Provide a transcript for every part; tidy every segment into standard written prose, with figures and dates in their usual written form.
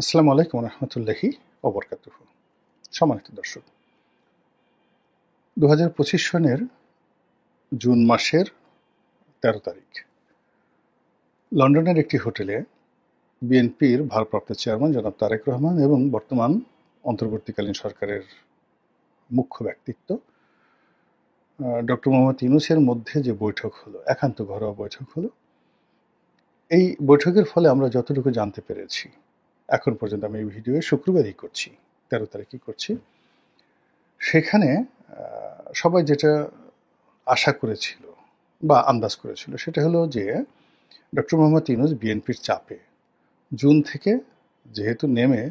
আসসালামু আলাইকুম রহমতুল্লাহি ওবরকাতুহু। সম্মানিত দর্শক, 2025 সনের জুন মাসের 13 তারিখ লন্ডনের একটি হোটেলে বিএনপির ভারপ্রাপ্ত চেয়ারম্যান জনাব তারেক রহমান এবং বর্তমান অন্তর্বর্তীকালীন সরকারের মুখ্য ব্যক্তিত্ব ডক্টর মোহাম্মদ ইউনূসের মধ্যে যে বৈঠক হলো, একান্ত ঘরোয়া বৈঠক হলো, এই বৈঠকের ফলে আমরা যতটুকু জানতে পেরেছি এখন পর্যন্ত, আমি এই ভিডিও শুক্রবারই করছি, 13 তারিখই করছি, সেখানে সবাই যেটা আশা করেছিল বা আন্দাজ করেছিল সেটা হলো যে ডক্টর মোহাম্মদ ইউনূস বিএনপির চাপে জুন থেকে যেহেতু নেমে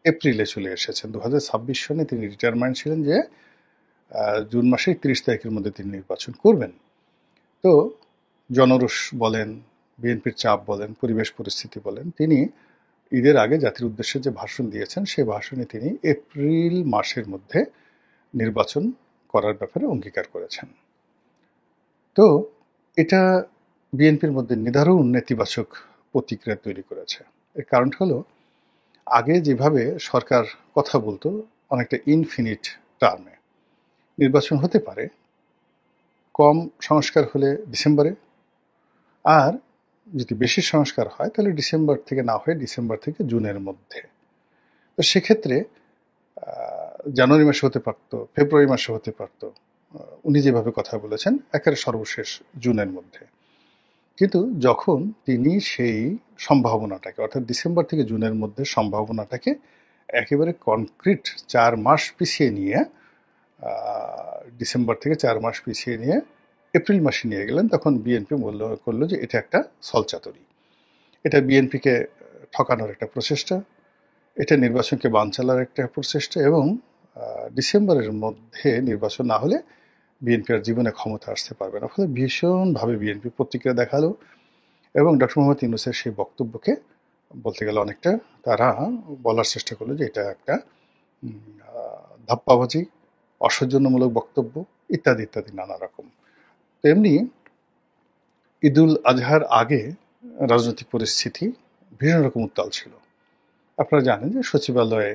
এপ্রিলে চলে এসেছেন, 2026 সনে তিনি ডিটারমাইন্ড ছিলেন যে জুন মাসের 30 তারিখের মধ্যে তিনি নির্বাচন করবেন। তো জনরোষ বলেন, বিএনপির চাপ বলেন, পরিবেশ পরিস্থিতি বলেন, তিনি ঈদের আগে জাতির উদ্দেশ্যে যে ভাষণ দিয়েছেন সেই ভাষণে তিনি এপ্রিল মাসের মধ্যে নির্বাচন করার ব্যাপারে অঙ্গীকার করেছেন। তো এটা বিএনপির মধ্যে নিদারুণ নেতিবাচক প্রতিক্রিয়া তৈরি করেছে। এর কারণ হলো, আগে যেভাবে সরকার কথা বলতো অনেকটা ইনফিনিট টার্মে, নির্বাচন হতে পারে কম সংস্কার হলে ডিসেম্বরে, আর যদি বেশি সংস্কার হয় তাহলে ডিসেম্বর থেকে না হয়ে ডিসেম্বর থেকে জুনের মধ্যে। তো সেক্ষেত্রে জানুয়ারি মাসে হতে পারত, ফেব্রুয়ারি মাসে হতে পারত, উনি যেভাবে কথা বলেছেন একেবারে সর্বশেষ জুনের মধ্যে। কিন্তু যখন তিনি সেই সম্ভাবনাটাকে, অর্থাৎ ডিসেম্বর থেকে জুনের মধ্যে সম্ভাবনাটাকে একেবারে কনক্রিট 4 মাস পিছিয়ে নিয়ে, ডিসেম্বর থেকে 4 মাস পিছিয়ে নিয়ে এপ্রিল মাসে নিয়ে গেলেন, তখন বিএনপি মূল্য করলো যে এটা একটা ছলচাতুরি, এটা বিএনপিকে ঠকানোর একটা প্রচেষ্টা, এটা নির্বাচনকে বানচালার একটা প্রচেষ্টা, এবং ডিসেম্বরের মধ্যে নির্বাচন না হলে বিএনপি আর জীবনে ক্ষমতা আসতে পারবে না। ফলে ভীষণভাবে বিএনপি প্রতিক্রিয়া দেখালো এবং ডক্টর মোহাম্মদ ইউনূসের সেই বক্তব্যকে বলতে গেলে অনেকটা তারা বলার চেষ্টা করলো যে এটা একটা ধাপ্পাবাজি, অসৌজন্যমূলক বক্তব্য, ইত্যাদি ইত্যাদি নানা রকম। তো এমনি ঈদুল আজহার আগে রাজনৈতিক পরিস্থিতি ভীষণ রকম উত্তাল ছিল। আপনারা জানেন যে সচিবালয়ে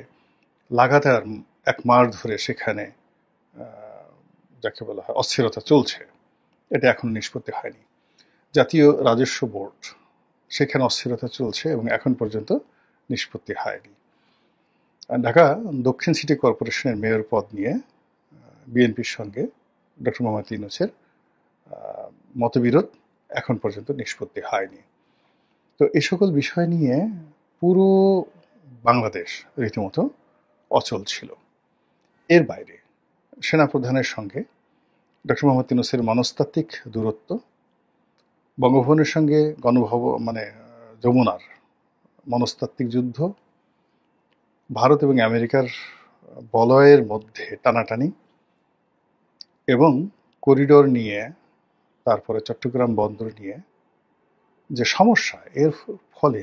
লাগাতার 1 মাস ধরে সেখানে যাকে বলা হয় অস্থিরতা চলছে, এটা এখনো নিষ্পত্তি হয়নি। জাতীয় রাজস্ব বোর্ড, সেখানে অস্থিরতা চলছে এবং এখন পর্যন্ত নিষ্পত্তি হয়নি। ঢাকা দক্ষিণ সিটি কর্পোরেশনের মেয়র পদ নিয়ে বিএনপির সঙ্গে ডক্টর মোহাম্মদ ইউনূসের মতবিরোধ এখন পর্যন্ত নিষ্পত্তি হয়নি। তো এই সকল বিষয় নিয়ে পুরো বাংলাদেশ রীতিমতো অচল ছিল। এর বাইরে সেনাপ্রধানের সঙ্গে ডক্টর মোহাম্মদ ইউনূসের মনস্তাত্ত্বিক দূরত্ব, বঙ্গভবনের সঙ্গে যমুনার মনস্তাত্ত্বিক যুদ্ধ, ভারত এবং আমেরিকার বলয়ের মধ্যে টানাটানি, এবং করিডোর নিয়ে, তারপরে চট্টগ্রাম বন্দর নিয়ে যে সমস্যা, এর ফলে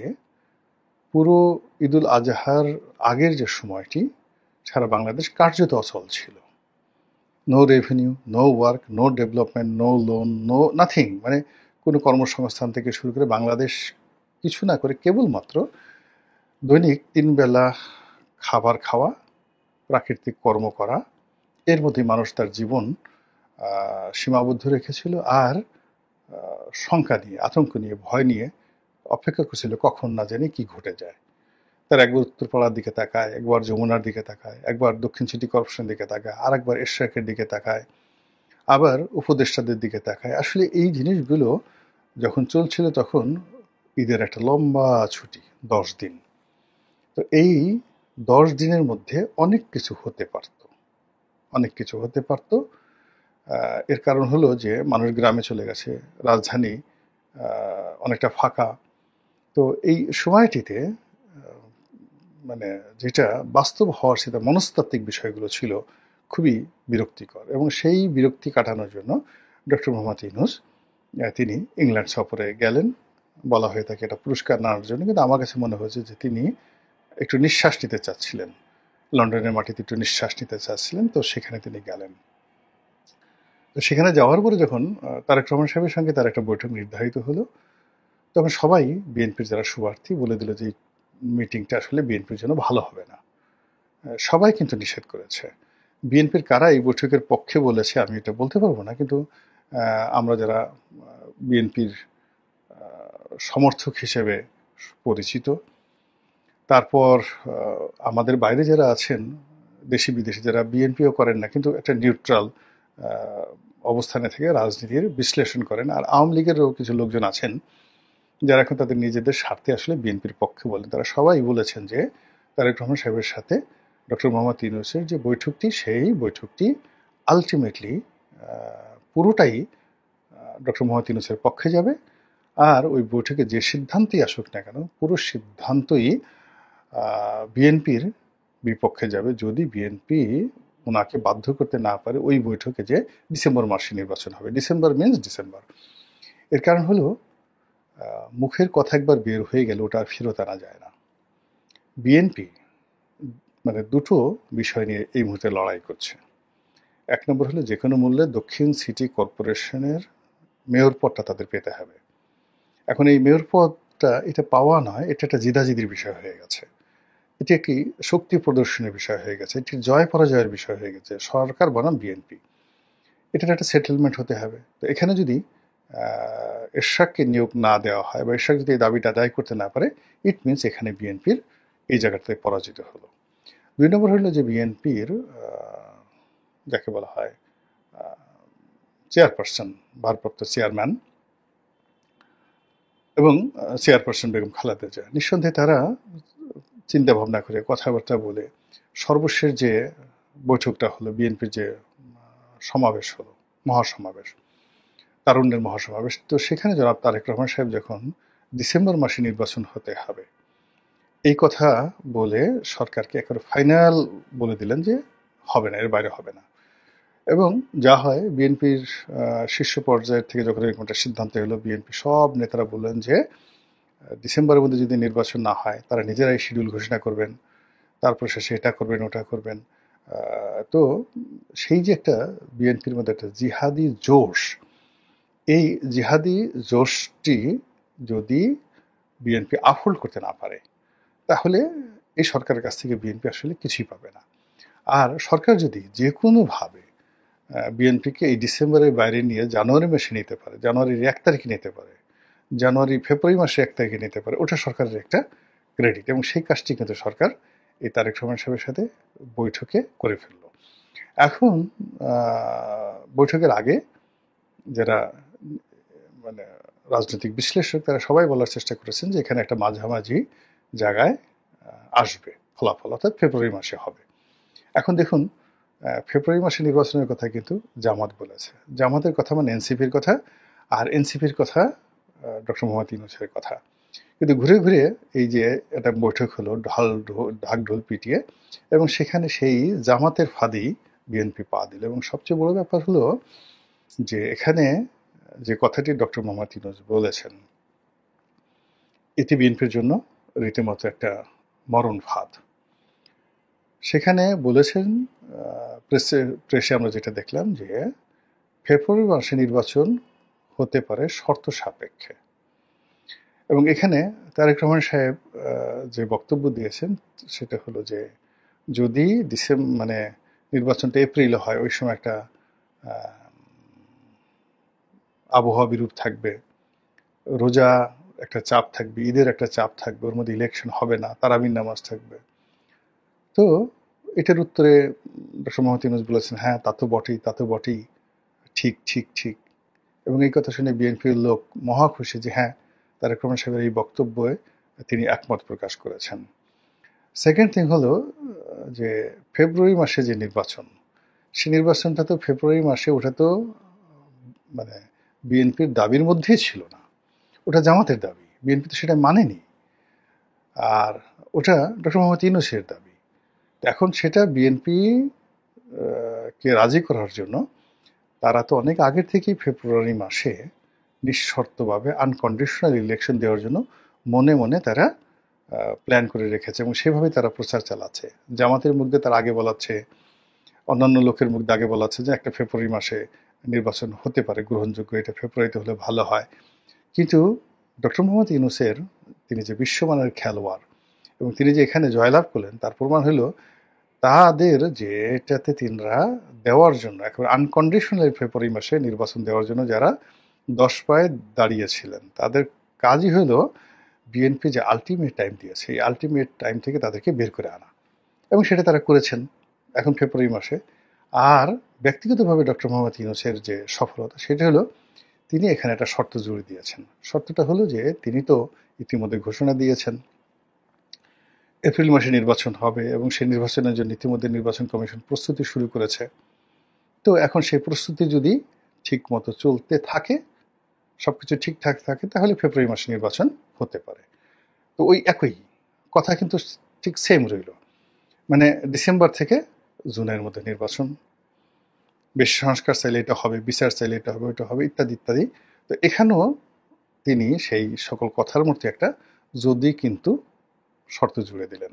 পুরো ঈদুল আজহার আগের যে সময়টি সারা বাংলাদেশ কার্যত অচল ছিল। No revenue, no work, no development, no loan, no nothing, মানে কোনো কর্মসংস্থান থেকে শুরু করে বাংলাদেশ কিছু না করে কেবলমাত্র দৈনিক 3 বেলা খাবার খাওয়া, প্রাকৃতিক কর্ম করা, এর মধ্যে মানুষ তার জীবন সীমাবদ্ধ রেখেছিল। আর শঙ্কা নিয়ে, আতঙ্ক নিয়ে, ভয় নিয়ে অপেক্ষা করছিল কখন না জানি কি ঘটে যায়। তার একবার উত্তরপাড়ার দিকে তাকায়, একবার যমুনার দিকে তাকায়, একবার দক্ষিণ সিটি কর্পোরেশনের দিকে তাকায়, আর একবার এশরাকের দিকে তাকায়, আবার উপদেষ্টাদের দিকে তাকায়। আসলে এই জিনিসগুলো যখন চলছিল তখন ঈদের একটা লম্বা ছুটি, 10 দিন। তো এই 10 দিনের মধ্যে অনেক কিছু হতে পারত, অনেক কিছু হতে পারত। এর কারণ হলো যে মানুষ গ্রামে চলে গেছে, রাজধানী অনেকটা ফাঁকা। তো এই সময়টিতে মানে যেটা বাস্তব হওয়ার, সেটা মনস্তাত্ত্বিক বিষয়গুলো ছিল খুবই বিরক্তিকর, এবং সেই বিরক্তি কাটানোর জন্য ডক্টর মোহাম্মদ ইউনূস তিনি ইংল্যান্ড সফরে গেলেন। বলা হয়ে থাকে এটা পুরস্কার নেওয়ার জন্য, কিন্তু আমার কাছে মনে হয়েছে যে তিনি একটু নিঃশ্বাস নিতে চাচ্ছিলেন, লন্ডনের মাটিতে একটু নিঃশ্বাস নিতে চাচ্ছিলেন, তো সেখানে তিনি গেলেন। তো সেখানে যাওয়ার পরে যখন তারেক রহমান সাহেবের সঙ্গে তার একটা বৈঠক নির্ধারিত হলো, তখন সবাই বিএনপির যারা শুভার্থী বলে দিল যে মিটিংটা আসলে বিএনপির জন্য ভালো হবে না। সবাই কিন্তু নিষেধ করেছে। বিএনপির কারা এই বৈঠকের পক্ষে বলেছে আমি এটা বলতে পারবো না, কিন্তু আমরা যারা বিএনপির সমর্থক হিসেবে পরিচিত, তারপর আমাদের বাইরে যারা আছেন, দেশি বিদেশি যারা বিএনপিও করেন না কিন্তু একটা নিউট্রাল অবস্থানে থেকে রাজনীতির বিশ্লেষণ করেন, আর আওয়ামী লীগেরও কিছু লোকজন আছেন যারা এখন তাদের নিজেদের স্বার্থে আসলে বিএনপির পক্ষে বলেন, তারা সবাই বলেছেন যে তারেক রহমান সাহেবের সাথে ডক্টর মোহাম্মদ ইউনূসের যে বৈঠকটি, সেই বৈঠকটি আলটিমেটলি পুরোটাই ডক্টর মোহাম্মদ ইউনূসের পক্ষে যাবে। আর ওই বৈঠকে যে সিদ্ধান্তই আসুক না কেন, পুরো সিদ্ধান্তই বিএনপির বিপক্ষে যাবে, যদি বিএনপি ওনাকে বাধ্য করতে না পারে ওই বৈঠকে যে ডিসেম্বর মাসে নির্বাচন হবে। December means December. এর কারণ হলো মুখের কথা একবার বের হয়ে গেলে ওটা আর ফেরত আনা যায় না। বিএনপি মানে দুটো বিষয় নিয়ে এই মুহূর্তে লড়াই করছে। এক নম্বর হলো যে কোনো মূল্যে দক্ষিণ সিটি কর্পোরেশনের মেয়র পদটা তাদের পেতে হবে। এখন এই মেয়র পদটা এটা পাওয়া নয়, এটা একটা জিদাজিদির বিষয় হয়ে গেছে, এটি একটি শক্তি প্রদর্শনের বিষয় হয়ে গেছে, এটি জয় পরাজয়ের বিষয় হয়ে গেছে, সরকার বনাম বিএনপি, এটার একটা সেটেলমেন্ট হতে হবে। তো এখানে যদি এরশাদকে নিয়োগ না দেওয়া হয় বা এরশাদ যদি এই দাবিটা আদায় করতে না পারে, ইট মিনস এখানে বিএনপির এই জায়গাটাতে পরাজিত হলো। দুই নম্বর হলো যে বিএনপির যাকে বলা হয় চেয়ারপারসন, ভারপ্রাপ্ত চেয়ারম্যান এবং চেয়ারপারসন বেগম খালেদা জিয়া, নিঃসন্দেহে তারা চিন্তা ভাবনা করে কথাবার্তা বলে সর্বশেষ যে বৈঠকটা হলো, বিএনপির যে সমাবেশ হলো, মহাসমাবেশ, তারুণ্যের মহাসমাবেশ, তো সেখানে জনাব তারেক রহমান সাহেব যখন ডিসেম্বর মাসে নির্বাচন হতে হবে এই কথা বলে সরকারকে একেবারে ফাইনাল বলে দিলেন যে হবে না, এর বাইরে হবে না। এবং যা হয়, বিএনপির শীর্ষ পর্যায়ের থেকে যখন এরকম একটা সিদ্ধান্ত এলো, বিএনপি সব নেতারা বললেন যে ডিসেম্বরের মধ্যে যদি নির্বাচন না হয় তারা নিজেরাই শিডিউল ঘোষণা করবেন, তারপর শেষে এটা করবেন ওটা করবেন। তো সেই যে একটা বিএনপির মধ্যে একটা জিহাদি জোশ, এই জিহাদি জোশটি যদি বিএনপি আপহোল্ড করতে না পারে তাহলে এই সরকারের কাছ থেকে বিএনপি আসলে কিছুই পাবে না। আর সরকার যদি যে কোনোভাবে বিএনপিকে এই ডিসেম্বরের বাইরে নিয়ে জানুয়ারি মাসে নিতে পারে, জানুয়ারির 1 তারিখে নিতে পারে, ফেব্রুয়ারি মাসে 1 তারিখে নিতে পারে, ওটা সরকারের একটা ক্রেডিট। এবং সেই কাজটি কিন্তু সরকার এই তারেক রহমান সাহেবের সাথে বৈঠকে করে ফেলল। এখন বৈঠকের আগে যারা মানে রাজনৈতিক বিশ্লেষক তারা সবাই বলার চেষ্টা করেছেন যে এখানে একটা মাঝামাঝি জায়গায় আসবে ফলাফল, অর্থাৎ ফেব্রুয়ারি মাসে হবে। এখন দেখুন, ফেব্রুয়ারি মাসে নির্বাচনের কথা কিন্তু জামাত বলেছে, জামাতের কথা মানে এনসিপির কথা, আর এনসিপির কথা ডক্টর মোহাম্মদ ইউনূসের কথা। কিন্তু ঘুরে ঘুরে এই যে একটা বৈঠক হলো ঢাক ঢোল পিটিয়ে, এবং সেখানে সেই জামাতের ফাঁদেই বিএনপি পা দিল। এবং সবচেয়ে বড় ব্যাপার হলো যে এখানে যে কথাটি ডক্টর মোহাম্মদ ইউনূস বলেছেন, এটি বিএনপির জন্য রীতিমতো একটা মরণ ফাঁদ। সেখানে বলেছেন, প্রেসে আমরা যেটা দেখলাম, যে ফেব্রুয়ারি মাসে নির্বাচন হতে পারে শর্ত সাপেক্ষে। এবং এখানে তারেক রহমান সাহেব যে বক্তব্য দিয়েছেন সেটা হলো যে যদি নির্বাচনটা এপ্রিলে হয়, ওই সময় একটা আবহাওয়া বিরূপ থাকবে, রোজা একটা চাপ থাকবে, ঈদের একটা চাপ থাকবে, ওর মধ্যে ইলেকশন হবে না, তারাবির নামাজ থাকবে। তো এটার উত্তরে ডক্টর মোহাম্মদ ইউনূস বলেছেন, হ্যাঁ তা তো বটেই, তা তো বটেই, ঠিক ঠিক ঠিক। এবং এই কথা শুনে বিএনপির লোক মহা খুশি যে হ্যাঁ, তারেক রহমান সাহেবের এই বক্তব্যে তিনি একমত প্রকাশ করেছেন। সেকেন্ড থিং হলো যে ফেব্রুয়ারি মাসে যে নির্বাচন, সেই নির্বাচনটা তো ফেব্রুয়ারি মাসে, ওটা তো বিএনপির দাবির মধ্যেই ছিল না, ওটা জামাতের দাবি, বিএনপি তো সেটা মানেনি, আর ওটা ডক্টর মোহাম্মদ ইউনূসের দাবি। এখন সেটা বিএনপি কে রাজি করার জন্য তারা তো অনেক আগের থেকেই ফেব্রুয়ারি মাসে নিঃশর্তভাবে আনকন্ডিশনাল ইলেকশন দেওয়ার জন্য মনে মনে তারা প্ল্যান করে রেখেছে, এবং সেভাবে তারা প্রচার চালাচ্ছে। জামাতের মুখে তার আগে বলাচ্ছে, অন্যান্য লোকের মুখে আগে বলাচ্ছে যে একটা ফেব্রুয়ারি মাসে নির্বাচন হতে পারে গ্রহণযোগ্য, এটা ফেব্রুয়ারিতে হলে ভালো হয়। কিন্তু ডক্টর মোহাম্মদ ইউনূসের, তিনি যে বিশ্বমানের খেলোয়াড়, এবং তিনি যে এখানে জয়লাভ করলেন তার প্রমাণ হলো তাদের যে এটাতে তিনরা দেওয়ার জন্য একেবারে আনকন্ডিশনাল ফেব্রুয়ারি মাসে নির্বাচন দেওয়ার জন্য যারা 10 পায়ে দাঁড়িয়েছিলেন তাদের কাজই হলো বিএনপি যে আলটিমেট টাইম দিয়েছে এই আলটিমেট টাইম থেকে তাদেরকে বের করে আনা এবং সেটা তারা করেছেন এখন ফেব্রুয়ারি মাসে। আর ব্যক্তিগতভাবে ডক্টর মোহাম্মদ ইউনূসের যে সফলতা সেটা হলো তিনি এখানে একটা শর্ত জুড়ে দিয়েছেন। শর্তটা হলো যে তিনি তো ইতিমধ্যে ঘোষণা দিয়েছেন এপ্রিল মাসে নির্বাচন হবে এবং সেই নির্বাচনের জন্য ইতিমধ্যে নির্বাচন কমিশন প্রস্তুতি শুরু করেছে। তো এখন সেই প্রস্তুতি যদি ঠিক মতো চলতে থাকে, সবকিছু ঠিকঠাক থাকে, তাহলে ফেব্রুয়ারি মাসে নির্বাচন হতে পারে। তো ওই একই কথা কিন্তু ঠিক সেম রইল, মানে ডিসেম্বর থেকে জুনের মধ্যে নির্বাচন, বেশ সংস্কার চাইলে এটা হবে, বিচার চাইলে এটা হবে, ওইটা হবে, ইত্যাদি ইত্যাদি। তো এখানেও তিনি সেই সকল কথার মধ্যে একটা যদি কিন্তু শর্ত জুড়ে দিলেন।